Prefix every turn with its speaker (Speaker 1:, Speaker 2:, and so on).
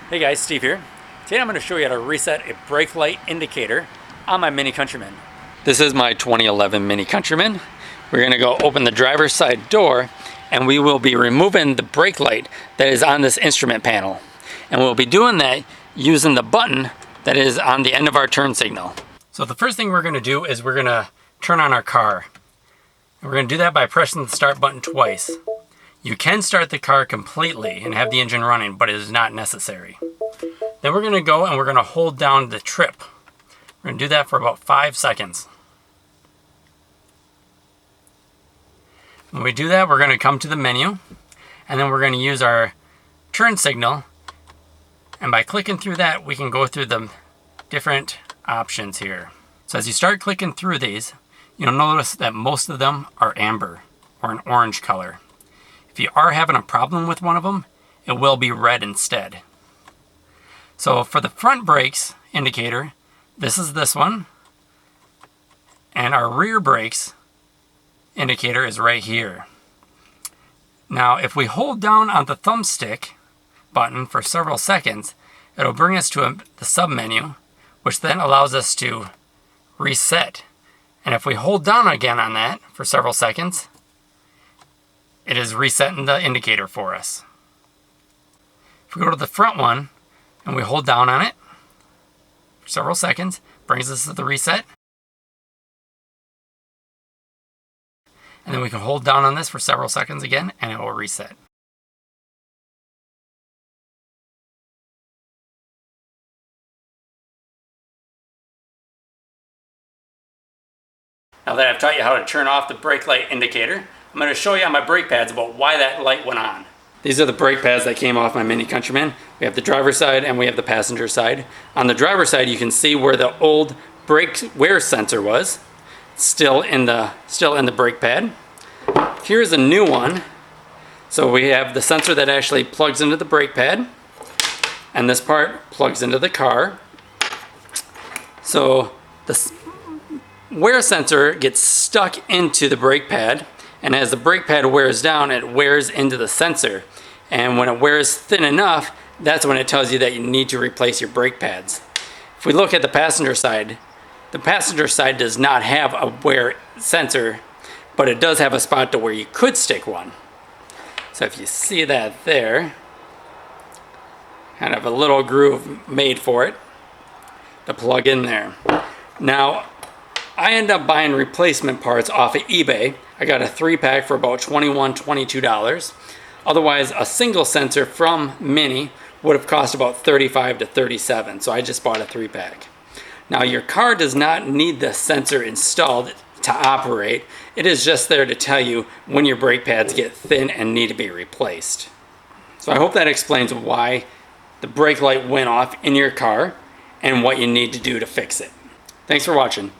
Speaker 1: Hey guys, Steve here. Today I'm going to show you how to reset a brake light indicator on my Mini Countryman. This is my 2011 Mini Countryman. We're going to go open the driver's side door and we will be removing the brake light that is on this instrument panel. And we'll be doing that using the button that is on the end of our turn signal. So the first thing we're going to do is we're going to turn on our car. And we're going to do that by pressing the start button twice. You can start the car completely and have the engine running, but it is not necessary. Then we're going to go and we're going to hold down the trip. We're going to do that for about 5 seconds. When we do that, we're going to come to the menu, and then we're going to use our turn signal. And by clicking through that, we can go through the different options here. So as you start clicking through these, you'll notice that most of them are amber or an orange color. If you are having a problem with one of them, it will be red instead. So for the front brakes indicator, this is this one. And our rear brakes indicator is right here. Now, if we hold down on the thumbstick button for several seconds, it'll bring us to the sub-menu, which then allows us to reset. And if we hold down again on that for several seconds, it is resetting the indicator for us. If we go to the front one and we hold down on it for several seconds, brings us to the reset. And then we can hold down on this for several seconds again and it will reset. Now that I've taught you how to turn off the brake light indicator, I'm going to show you on my brake pads about why that light went on. These are the brake pads that came off my Mini Countryman. We have the driver's side and we have the passenger side. On the driver's side, you can see where the old brake wear sensor was, still in the brake pad. Here's a new one. So we have the sensor that actually plugs into the brake pad, and this part plugs into the car. So the wear sensor gets stuck into the brake pad, and as the brake pad wears down, it wears into the sensor. And when it wears thin enough, that's when it tells you that you need to replace your brake pads. If we look at the passenger side does not have a wear sensor, but it does have a spot to where you could stick one. So if you see that there, kind of a little groove made for it to plug in there. Now, I end up buying replacement parts off of eBay. I got a 3-pack for about $21, $22. Otherwise, a single sensor from Mini would have cost about $35 to $37, so I just bought a 3-pack. Now, your car does not need the sensor installed to operate. It is just there to tell you when your brake pads get thin and need to be replaced. So I hope that explains why the brake light went off in your car and what you need to do to fix it. Thanks for watching.